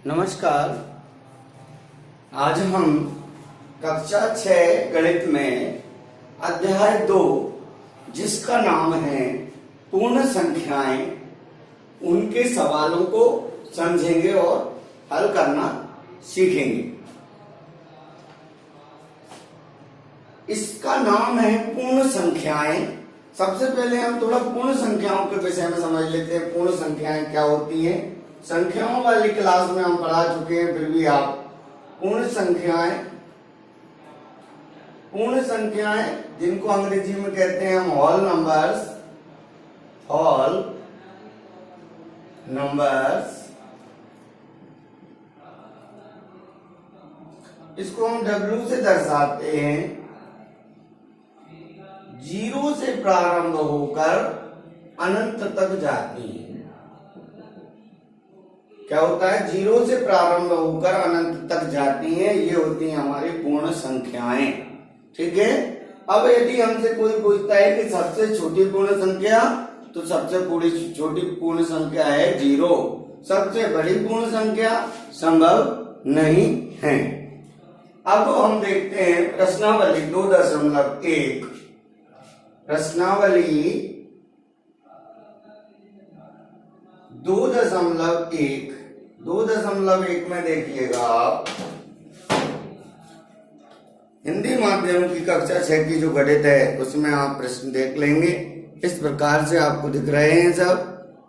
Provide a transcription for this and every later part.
नमस्कार। आज हम कक्षा 6 गणित में अध्याय 2 जिसका नाम है पूर्ण संख्याएं, उनके सवालों को समझेंगे और हल करना सीखेंगे। इसका नाम है पूर्ण संख्याएं। सबसे पहले हम थोड़ा पूर्ण संख्याओं के विषय में समझ लेते हैं। पूर्ण संख्याएं क्या होती हैं? संख्याओं वाली क्लास में हम पढ़ा चुके हैं, फिर भी आप पूर्ण संख्याएं जिनको अंग्रेजी में कहते हैं हम होल नंबर्स, इसको हम W से दर्शाते हैं। 0 से प्रारंभ होकर अनंत तक जाती है। क्या होता है? 0 से प्रारंभ होकर अनंत तक जाती हैं। ये होती हैं हमारी पूर्ण संख्याएं। ठीक है। अब यदि हमसे कोई पूछता है कि सबसे छोटी पूर्ण संख्या, तो सबसे छोटी पूर्ण संख्या है 0। सबसे बड़ी पूर्ण संख्या संभव नहीं है। अब हम देखते हैं प्रश्नावली 2.1। प्रश्नावली 2.1 में देखिएगा आप, हिंदी माध्यम की कक्षा 6 की जो गणित है उसमें आप प्रश्न देख लेंगे। इस प्रकार से आपको दिख रहे हैं सब।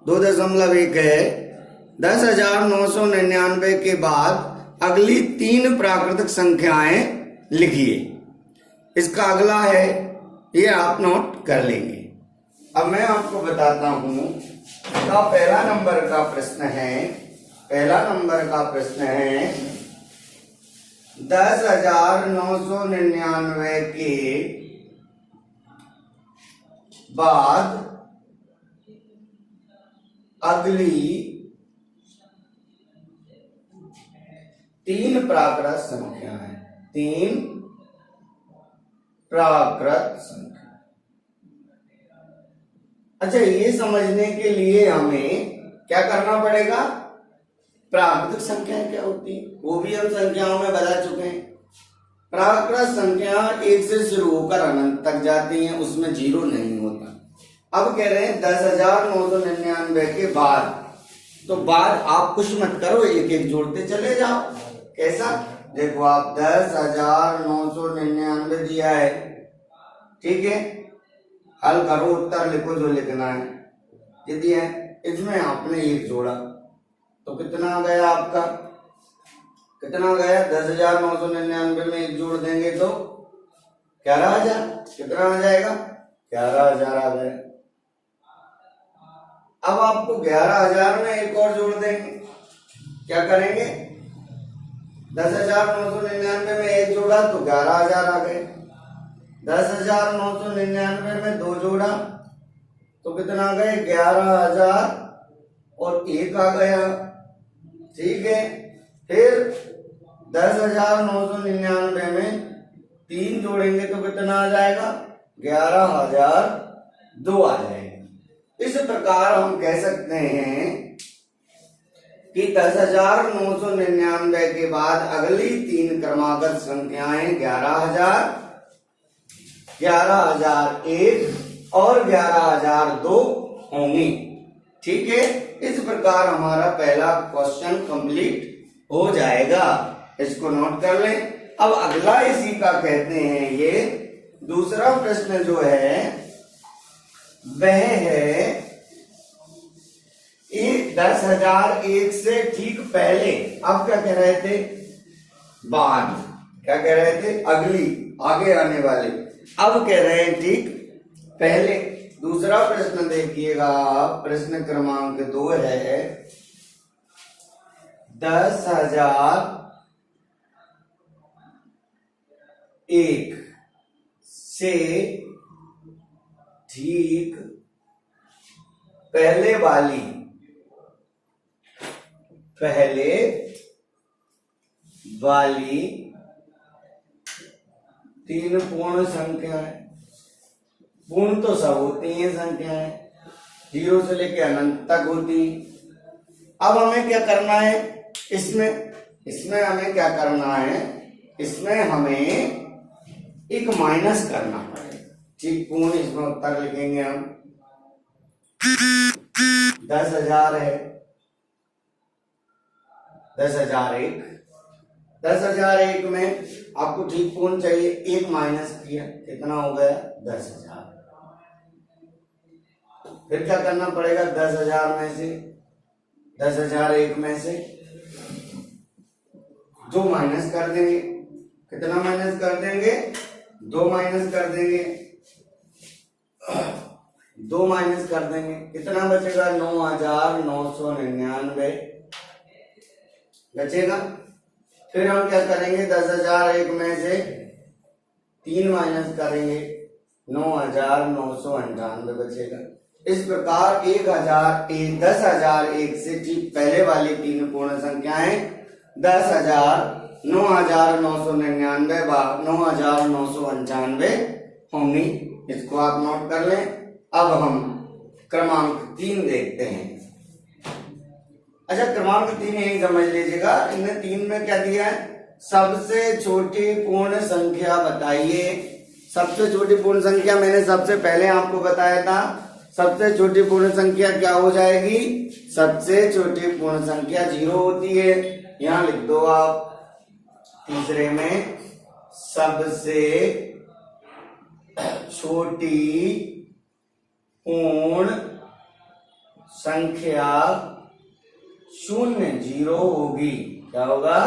2.1 है, 10,999 के बाद अगली 3 प्राकृतिक संख्याएं लिखिए। इसका अगला है, ये आप नोट कर लेंगे। अब मैं आपको बताता हूं का पहला नंबर का प्रश्न है 10,999 के बाद अगली 3 प्राकृत संख्याएं। 3 प्राकृत संख्या। अच्छा, ये समझने के लिए हमें क्या करना पड़ेगा? प्राकृतिक संख्याएं क्या होती है वो भी हम संख्याओं में बता चुके हैं। प्राकृत संख्या 1 से शुरू होकर अनंत तक जाती हैं, उसमें 0 नहीं होता। अब कह रहे हैं 10,999 के बाद, तो बाद आप कुछ मत करो, एक एक जोड़ते चले जाओ। कैसा? देखो, आप 10,999 दिया है, ठीक है। हल करो, उत्तर लिखो जो लिखना है। यदि है इसमें आपने एक जोड़ा तो कितना आ गया आपका? कितना गया? 10,999 में एक जोड़ देंगे तो 11,000। कितना आ जाएगा? 11,000 आ गया। अब आपको 11,000 में एक और जोड़ देंगे। क्या करेंगे? 10,999 में एक जोड़ा तो 11,000 आ गए। 10,999 में 2 जोड़ा तो कितना आ गए? 11,000 और 1 आ गया। ठीक है। फिर 10,999 में 3 जोड़ेंगे तो कितना आ जाएगा? 11,002 आ जाएगा। इस प्रकार हम कह सकते हैं कि 10,999 के बाद अगली 3 क्रमागत संख्याएं 11,000, 11,001 और 11,002 होंगी। ठीक है। इस प्रकार हमारा पहला क्वेश्चन कंप्लीट हो जाएगा। इसको नोट कर लें। अब अगला इसी का कहते हैं, ये दूसरा प्रश्न जो है वह है 10,001 से ठीक पहले। अब क्या कह रहे थे? बाद। क्या कह रहे थे? अगली, आगे आने वाले। अब कह रहे हैं ठीक पहले। दूसरा प्रश्न देखिएगा, प्रश्न क्रमांक 2 है 10,001 से ठीक पहले वाली 3 पूर्ण संख्याएं। पूर्ण तो सब होती हैं संख्याएं, 0 से लेकर अनंत तक होती। अब हमें क्या करना है? इसमें हमें क्या करना है, इसमें हमें एक माइनस करना पड़ेगा। ठीक, पूर्ण इसमें उत्तर लिखेंगे हम। 10,000 है, 10,001। 10,001 में आपको ठीक पूर्ण चाहिए, एक माइनस किया, कितना हो गया 10,000। फिर क्या करना पड़ेगा, 10,000 में से 10,001 में से 2 माइनस कर देंगे। कितना माइनस कर देंगे, 2 माइनस कर देंगे, 2 माइनस कर देंगे, कितना बचेगा 9,999 बचेगा। फिर हम क्या करेंगे, 10,001 में से 3 माइनस करेंगे, 9,999 बचेगा। इस प्रकार 10,001 से ठीक पहले वाली 3 पूर्ण संख्याएं 10,000, 9,999 भाग 9,995 होंगी। इसको आप नोट कर लें। अब हम क्रमांक 3 देखते हैं। अच्छा, क्रमांक 3 यही समझ लीजिएगा, इनने 3 में क्या दिया है, सबसे छोटी पूर्ण संख्या बताइए। सबसे छोटी पूर्ण संख्या मैंने सबसे पहले आपको बताया था, सबसे छोटी पूर्ण संख्या क्या हो जाएगी, सबसे छोटी पूर्ण संख्या 0 होती है। यहां लिख दो आप, तीसरे में सबसे छोटी पूर्ण संख्या 0 होगी। क्या होगा,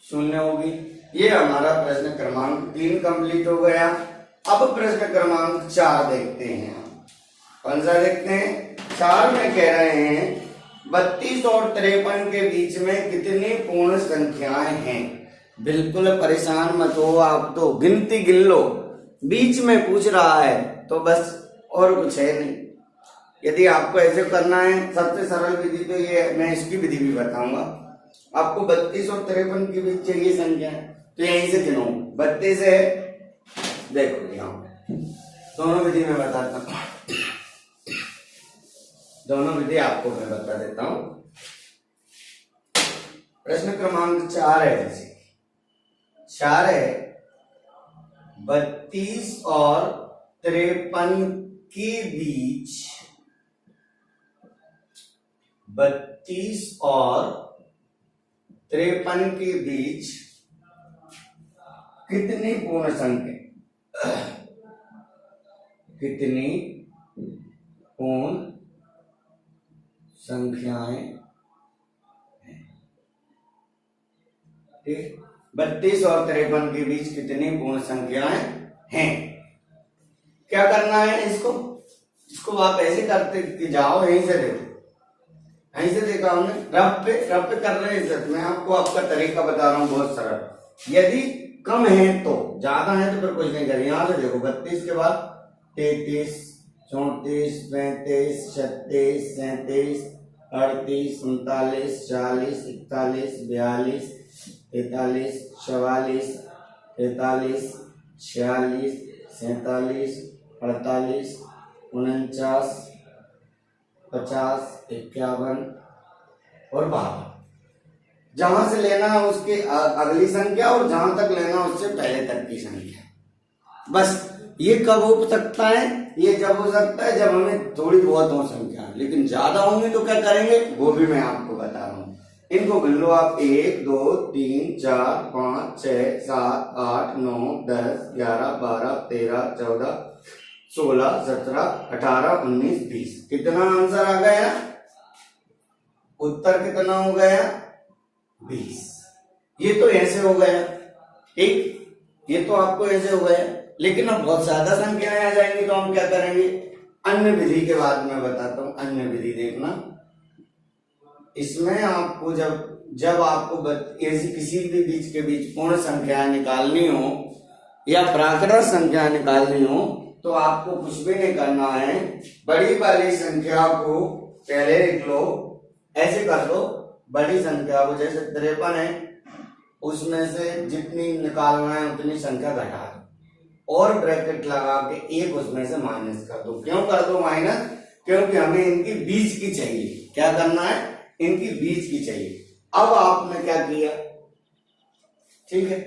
0 होगी। ये हमारा प्रश्न क्रमांक 3 कंप्लीट हो गया। अब प्रश्न क्रमांक 4 देखते हैं। कौन सा देखते हैं, 4 में कह रहे हैं 32 और 53 के बीच में कितनी पूर्ण संख्याएं हैं। बिल्कुल परेशान मत हो आप, तो गिनती गिन लो। बीच में पूछ रहा है तो बस, और कुछ है नहीं। यदि आपको ऐसे करना है, सबसे सरल विधि तो ये, मैं इसकी विधि भी बताऊंगा आपको। 32 और 53 के बीच चाहिए संख्या, तो यहीं से गिनो। 32 है, देखो यहाँ दोनों विधि में बताता हूँ, दोनों विधि आपको मैं बता देता हूं। प्रश्न क्रमांक 4 है, जैसे 4 है 32 और 53 के बीच, 32 और 53 के बीच कितनी पूर्ण संख्या, कितनी पूर्ण संख्याएं हैं। ठीक, 32 और 53 के बीच कितनी पूर्ण संख्याएं हैं। क्या करना है, इसको आप ऐसे करते कि जाओ, यहीं से देखो, यहीं से देखा हमने, रफ पे कर रहे हैं। मैं आपको आपका तरीका बता रहा हूं, बहुत सरल। यदि कम है तो, ज्यादा है तो फिर कुछ नहीं करें। यहां से देखो, 32 के बाद 33, 34, 35, 36, 37, 38, 39, 40, 41, 42, 43, 44, 43, 46, 47, 48, 49, 50, 51 और 52। जहां से लेना है उसके अगली संख्या, और जहां तक लेना उससे पहले तक की संख्या। बस ये कब हो सकता है, ये जब हो सकता है जब हमें थोड़ी बहुत हो संख्या, लेकिन ज्यादा होंगी तो क्या करेंगे, वो भी मैं आपको बता रहा हूं। इनको गिन लो आप, 1 2 3 4 5 6 7 8 9 10 11 12 13 14 16 17 18 19 20। कितना आंसर आ गया, उत्तर कितना हो गया, 20। ये तो ऐसे हो गया, ठीक, ये तो आपको ऐसे हो गया। लेकिन अब बहुत ज्यादा संख्याएं आ जाएंगी तो हम क्या करेंगे, अन्य विधि के बाद में बताता हूं। अन्य विधि देखना, इसमें आपको जब आपको ऐसी किसी भी बीच के बीच पूर्ण संख्या निकालनी हो या प्राकृत संख्या निकालनी हो, तो आपको कुछ भी नहीं करना है। बड़ी वाली संख्या को पहले लिख लो, ऐसे कर दो, बड़ी संख्या को, जैसे 53 है, उसमें से जितनी निकालना है उतनी संख्या घटा दो, और ब्रैकेट लगा के एक उसमें से माइनस कर दो। क्यों कर दो माइनस, क्योंकि हमें इनकी बीच की चाहिए। क्या करना है, इनकी बीच की चाहिए। अब आपने क्या किया, ठीक है,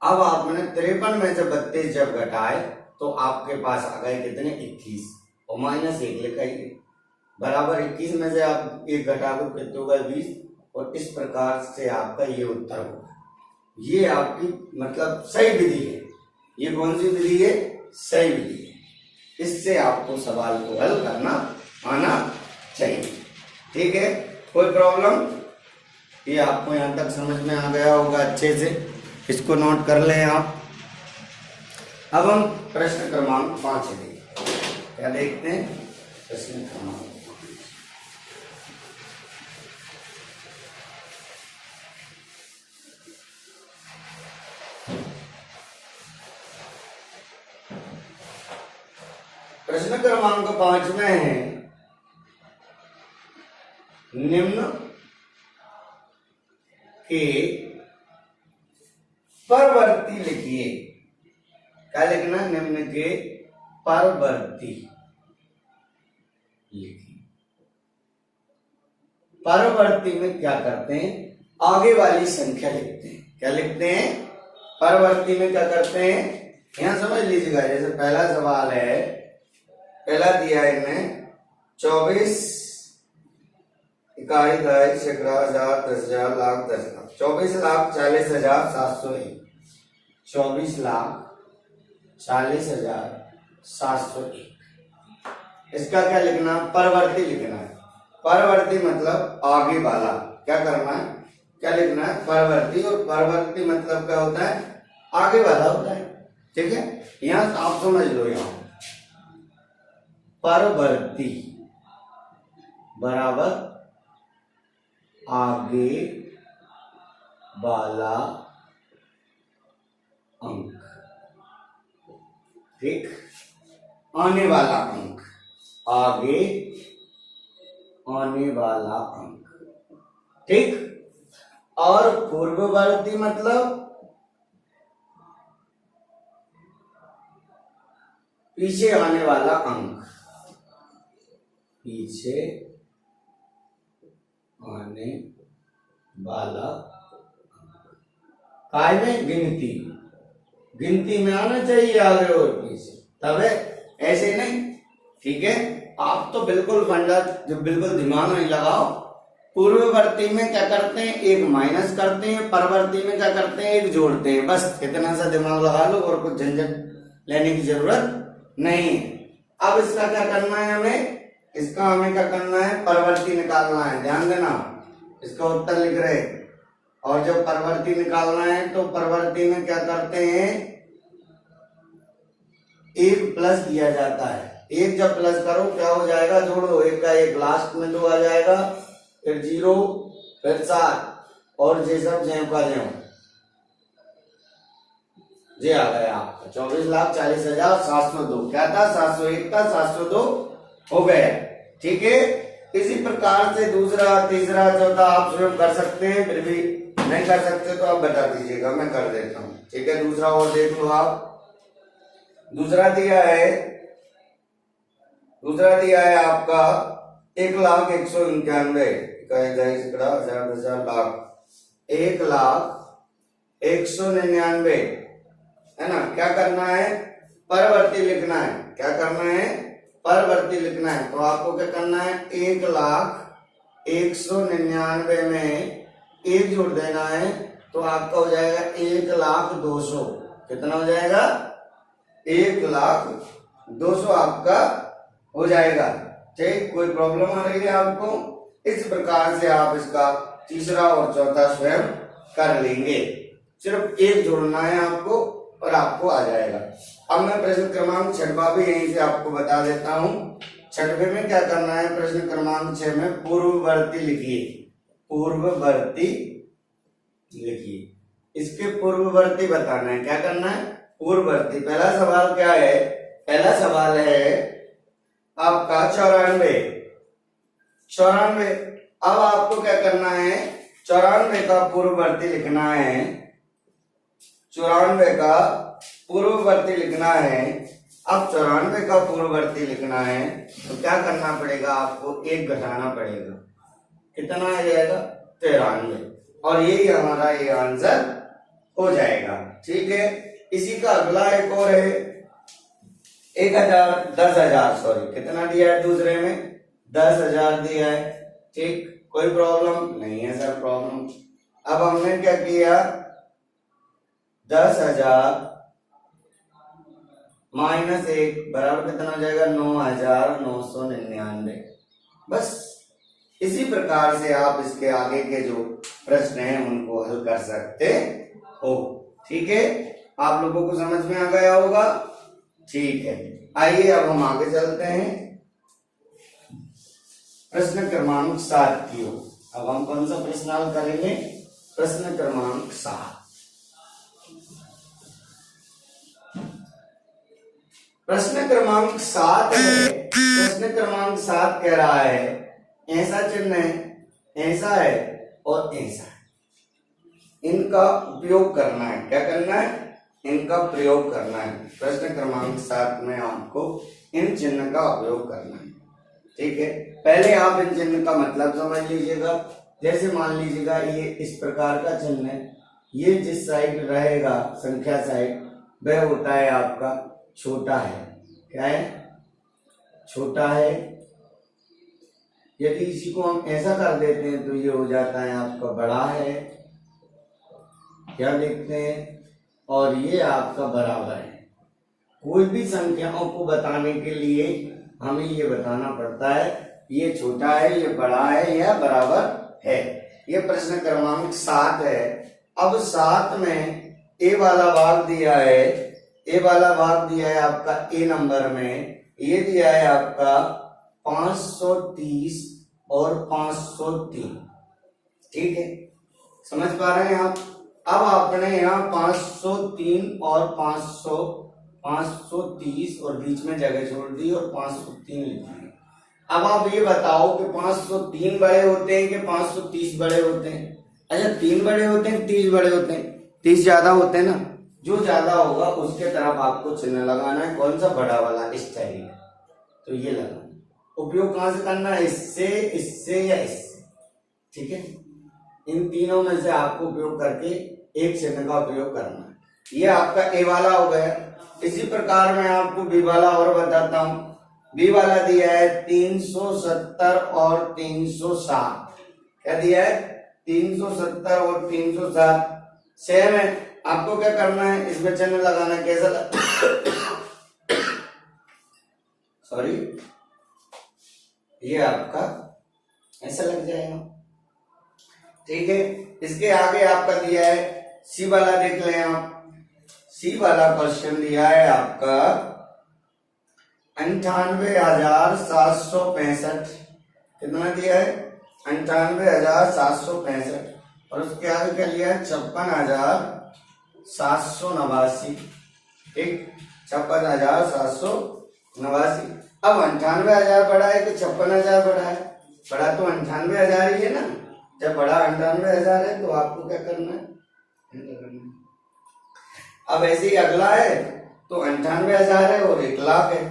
अब आपने 53 में से 32 जब घटाए तो आपके पास आ गए कितने, 21, और -1 लिखाइए, बराबर 21 में से आप 1 घटा दो कितने होगा, 20, और इस प्रकार से आपका ये उत्तर होगा। ये आपकी मतलब सही विधि है। ये कौन सी विधि है, सही विधि है। इससे आपको सवाल को हल करना आना चाहिए, ठीक है। कोई प्रॉब्लम, ये आपको यहाँ तक समझ में आ गया होगा अच्छे से, इसको नोट कर लें आप। अब हम प्रश्न क्रमांक 5 देखते हैं। क्या देखते हैं, प्रश्न क्रमांक 5। प्रश्न क्रमांक 5 में है, निम्न के परवर्ती लिखिए। क्या लिखना, निम्न के परवर्ती लिखिए। परवर्ती में क्या करते हैं, आगे वाली संख्या लिखते हैं। क्या लिखते हैं, परवर्ती में क्या करते हैं, यहां समझ लीजिएगा। जैसे पहला सवाल है, पहला दिया है इनमें 24 इकाई, दहाई, सैकड़ा, हजार, 10,000, लाख, 10 लाख, 24,40,701, 24,40,701। इसका क्या लिखना, परवर्ती लिखना है। परवर्ती मतलब आगे वाला। क्या करना है, क्या लिखना है, परवर्ती। और परवर्ती मतलब क्या होता है, आगे वाला होता है, ठीक है। यहां आप समझ लो, यहां परवर्ती बराबर आगे वाला अंक, ठीक, आने वाला अंक, आगे आने वाला अंक, ठीक। और पूर्ववर्ती मतलब पीछे आने वाला अंक, पीछे आने वाला। काय में, गिनती, गिनती में आना चाहिए आगे और पीछे, तब है, ऐसे नहीं, ठीक है। आप तो बिल्कुल फंडा, जो बिल्कुल दिमाग नहीं लगाओ। पूर्ववर्ती में क्या करते हैं, एक माइनस करते हैं, परवर्ती में क्या करते हैं, एक जोड़ते हैं, बस इतना सा दिमाग लगा लो, और कुछ झंझट लेने की जरूरत नहीं है। अब इसका क्या करना है हमें, इसका हमें क्या करना है, परवर्ती निकालना है। ध्यान देना, इसका उत्तर लिख रहे, और जब परवर्ती निकालना है तो परवर्ती में क्या करते हैं, एक प्लस दिया जाता है। एक जब प्लस करो क्या हो जाएगा, जोड़ो, एक का एक लास्ट में 2 आ जाएगा, फिर 0, फिर 7, और जे सब ज्यों का ज्यों जे आ गया आपका 24,40,702। क्या था, 701 था, 702 हो गया, ठीक है। इसी प्रकार से दूसरा, तीसरा, चौथा आप स्वयं कर सकते हैं, फिर भी नहीं कर सकते तो आप बता दीजिएगा, मैं कर देता हूं, ठीक है। दूसरा और देख लो आप। दूसरा दिया है आपका 1,01,91, 1,01,99 है ना। क्या करना है, परवर्ती लिखना है। क्या करना है, परवर्ती लिखना है। तो आपको क्या करना है, 1,01,99 में 1 जोड़ देना है, तो आपका हो जाएगा 1,02,000। कितना हो जाएगा, 1,02,000 आपका हो जाएगा, ठीक। कोई प्रॉब्लम आ रही है आपको, इस प्रकार से आप इसका तीसरा और चौथा स्वयं कर लेंगे। सिर्फ 1 जोड़ना है आपको और आपको आ जाएगा। अब मैं प्रश्न क्रमांक 6वां भी यहीं से आपको बता देता हूं। 6वें में क्या करना है, प्रश्न क्रमांक 6 में पूर्ववर्ती लिखिए। पूर्ववर्ती लिखिए, इसके पूर्ववर्ती बताना है। क्या करना है, पूर्ववर्ती। पहला सवाल क्या है, पहला सवाल है आपका 94। अब आपको क्या करना है, 94 का पूर्ववर्ती लिखना है। 94 का पूर्ववर्ती लिखना है। अब 94 का पूर्ववर्ती लिखना है तो क्या करना पड़ेगा आपको, 1 घटाना पड़ेगा। कितना आ जाएगा, 93 और यही हमारा ये आंसर हो जाएगा। ठीक है, इसी का अगला एक और है 1000 10,000 सॉरी कितना दिया है दूसरे में 10,000 दिया है। ठीक, कोई प्रॉब्लम नहीं है सर प्रॉब्लम। अब हमने क्या किया 10,000 माइनस 1 बराबर कितना हो जाएगा 9,999। बस इसी प्रकार से आप इसके आगे के जो प्रश्न हैं उनको हल कर सकते हो। ठीक है, आप लोगों को समझ में आ गया होगा। ठीक है, आइए अब हम आगे चलते हैं प्रश्न क्रमांक 7 की ओर। अब हम कौन सा प्रश्न हल करेंगे? प्रश्न क्रमांक 7। प्रश्न क्रमांक 7 है। प्रश्न क्रमांक 7 कह रहा है ऐसा चिन्ह है, ऐसा है और ऐसा है, इनका उपयोग करना है। क्या करना है? इनका प्रयोग करना है। प्रश्न क्रमांक 7 में आपको इन चिन्ह का उपयोग करना है। ठीक है, पहले आप इन चिन्ह का मतलब समझ लीजिएगा। जैसे मान लीजिएगा ये इस प्रकार का चिन्ह है, ये जिस साइड रहेगा संख्या साइड वह होता है आपका छोटा है। क्या है? छोटा है। यदि इसी को हम ऐसा कर देते हैं तो ये हो जाता है आपका बड़ा है। क्या लिखते हैं? और ये आपका बराबर है। कोई भी संख्याओं को बताने के लिए हमें ये बताना पड़ता है ये छोटा है, ये बड़ा है या बराबर है। ये प्रश्न क्रमांक 7 है। अब 7 में ए वाला भाग दिया है, ए वाला भाग दिया है आपका ए नंबर में, ये दिया है आपका 530 और 503। ठीक है, समझ पा रहे हैं आप? अब आपने यहाँ 503 और 530 और बीच में जगह छोड़ दी और 503 लिख दी। अब आप ये बताओ कि 503 बड़े होते हैं कि 530 बड़े होते हैं? अच्छा, 3 बड़े होते हैं, 30 बड़े होते हैं? 30 ज्यादा होते हैं ना। जो ज्यादा होगा उसके तरफ आपको चिन्ह लगाना है। कौन सा? बड़ा वाला, इस टाइप। तो ये लगाना। उपयोग कहां से करना है? इससे, इससे या इससे। ठीक है, इन तीनों में से आपको उपयोग करके एक चिन्ह का उपयोग करना है। ये आपका ए वाला हो गया। इसी प्रकार मैं आपको बी वाला और बताता हूं। बी वाला दिया है 370 और 360। क्या दिया है? 370 और 360 सेम है। आपको क्या करना है? इसमें चिन्ह लगाना है। कैसा सॉरी, ये आपका ऐसा लग जाएगा। ठीक है, इसके आगे आपका दिया है सी वाला। देख लें आप, सी वाला क्वेश्चन दिया है आपका 98,765। कितना दिया है? 98,765 और उसके आगे क्या लिया है? 56,789। ठीक, 56,789। अब 98,000 बड़ा है कि 56,000 बड़ा है? बड़ा तो 98,000 ही है ना। जब बड़ा 98,000 है तो आपको क्या करना है? अब ऐसे ही अगला है तो 98,000 है और 1,00,000 है,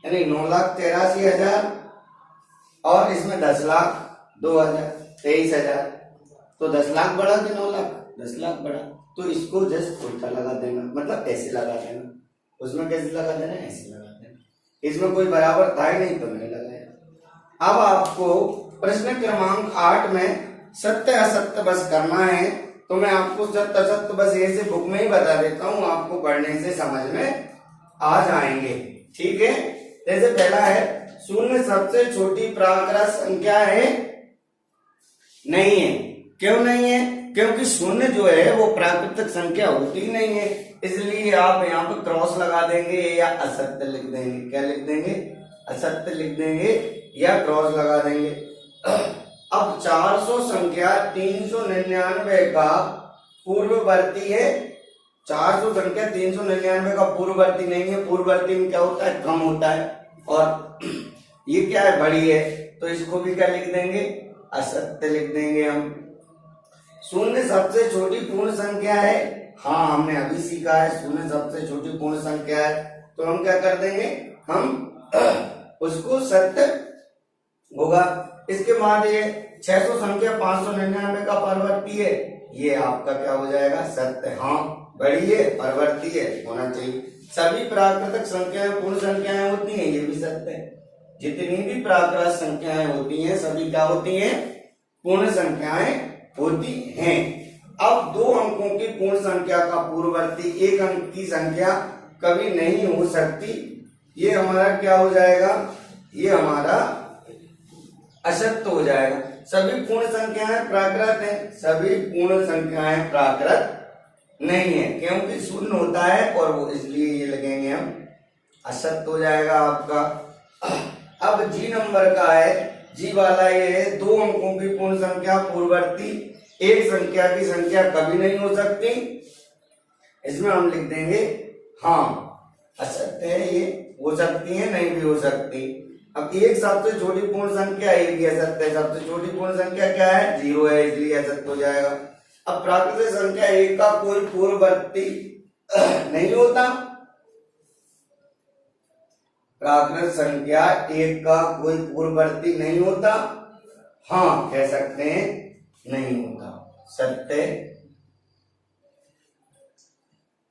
यानी 9,83,000 और इसमें 10,02,000 23,000। तो 10,00,000 बड़ा कि 9,00,000? 10,00,000 बड़ा। तो इसको जस्ट उल्टा लगा देना, मतलब ऐसे लगा देना। उसमें कैसे लगा देना? ऐसे लगा देना। इसमें कोई बराबर था ही नहीं तो नहीं लगाया। अब आपको प्रश्न क्रमांक 8 में सत्य असत्य बस करना है। तो मैं आपको सत्य असत्य बस ऐसे बुक में ही बता देता हूं, आपको पढ़ने से समझ में आ जाएंगे। ठीक है, जैसे पहला है शून्य सबसे छोटी प्राकृत संख्या है? नहीं है। क्यों नहीं है? क्योंकि शून्य जो है वो प्राकृतिक संख्या होती ही नहीं है, इसलिए आप यहाँ पे क्रॉस लगा देंगे या असत्य लिख देंगे। क्या लिख देंगे? असत्य लिख देंगे या क्रॉस लगा देंगे। अब 400 संख्या 399 का पूर्ववर्ती है। 400 संख्या 399 का पूर्ववर्ती नहीं है। पूर्ववर्ती में क्या होता है? कम होता है। और ये क्या है? बड़ी है। तो इसको भी क्या लिख देंगे? असत्य लिख देंगे हम। शून्य सबसे छोटी पूर्ण संख्या है। हाँ, हमने अभी सीखा है शून्य सबसे छोटी पूर्ण संख्या है। तो हम क्या कर देंगे? हम उसको सत्य होगा। इसके बाद ये 600 संख्या 599 का परवर्ती है, ये आपका क्या हो जाएगा, सत्य। हाँ बड़ी है, परवर्ती है, होना चाहिए। सभी प्राकृतिक संख्याएं पूर्ण संख्याएं होती हैं, ये भी सत्य है। जितनी भी प्राकृतिक संख्याएं होती हैं सभी क्या होती हैं, पूर्ण संख्याएं होती हैं। अब 2 अंकों की पूर्ण संख्या का पूर्ववर्ती 1 अंक की संख्या कभी नहीं हो सकती, ये हमारा क्या हो जाएगा, ये हमारा असत्य हो जाएगा। सभी पूर्ण संख्याएं प्राकृत हैं, सभी पूर्ण संख्याएं प्राकृत नहीं है, क्योंकि शून्य होता है और वो इसलिए ये लगेंगे हम, असत्य हो जाएगा आपका। अब जी नंबर का है, जी वाला ये है 2 अंकों की पूर्ण संख्या पूर्ववर्ती 1 संख्या की संख्या कभी नहीं हो सकती, इसमें हम लिख देंगे हाँ असत्य है, ये हो सकती है नहीं भी हो सकती। अब एक सबसे छोटी पूर्ण संख्या एक भी असत्य है, सबसे छोटी पूर्ण संख्या क्या है, 0 है, इसलिए असत्य हो जाएगा। अब प्राकृतिक संख्या 1 का कोई पूर्ववर्ती नहीं होता, प्राकृतिक संख्या 1 का कोई पूर्ववर्ती नहीं होता, हाँ कह सकते हैं नहीं होता, सत्य।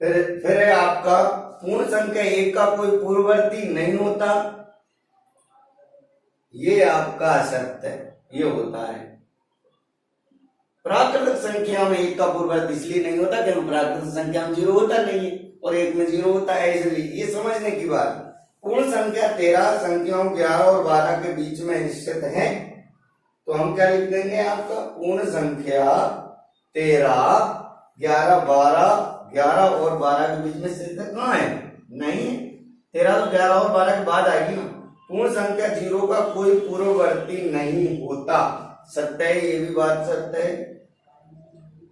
फिर है आपका पूर्ण संख्या 1 का कोई पूर्ववर्ती नहीं होता, ये आपका असत्य है, ये होता है। प्राकृतिक संख्या में 1 का पूर्ववर्ती इसलिए नहीं होता क्योंकि प्राकृतिक संख्या में 0 होता नहीं है और 1 में 0 होता है, इसलिए ये समझने की बात। पूर्ण संख्या 13 संख्याओं 11 और 12 के बीच में स्थित है, तो हम क्या लिख देंगे, आपका पूर्ण संख्या 13 11 12 11 और 12 के बीच में स्थित कहाँ है, नहीं है, 13 तो 11 और 12 के बाद आएगी ना। पूर्ण संख्या 0 का कोई पूर्ववर्ती नहीं होता, सत्य है, ये भी बात सत्य है।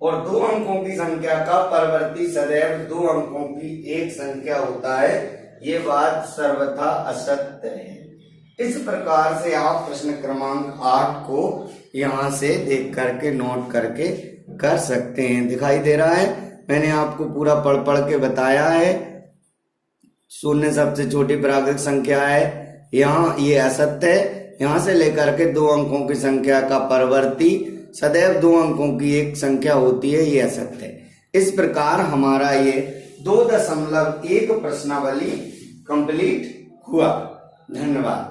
और 2 अंकों की संख्या का परवर्ती सदैव 2 अंकों की एक संख्या होता है, ये बात सर्वथा असत्य है। इस प्रकार से आप प्रश्न क्रमांक 8 को यहाँ से देख करके नोट करके कर सकते हैं। दिखाई दे रहा है, मैंने आपको पूरा पढ़ के बताया है। शून्य सबसे छोटी प्राकृतिक संख्या है, यहाँ ये असत्य है। यहाँ से लेकर के 2 अंकों की संख्या का परवर्ती सदैव 2 अंकों की एक संख्या होती है, ये असत्य है। इस प्रकार हमारा ये 2.1 प्रश्नावली कंप्लीट हुआ। धन्यवाद।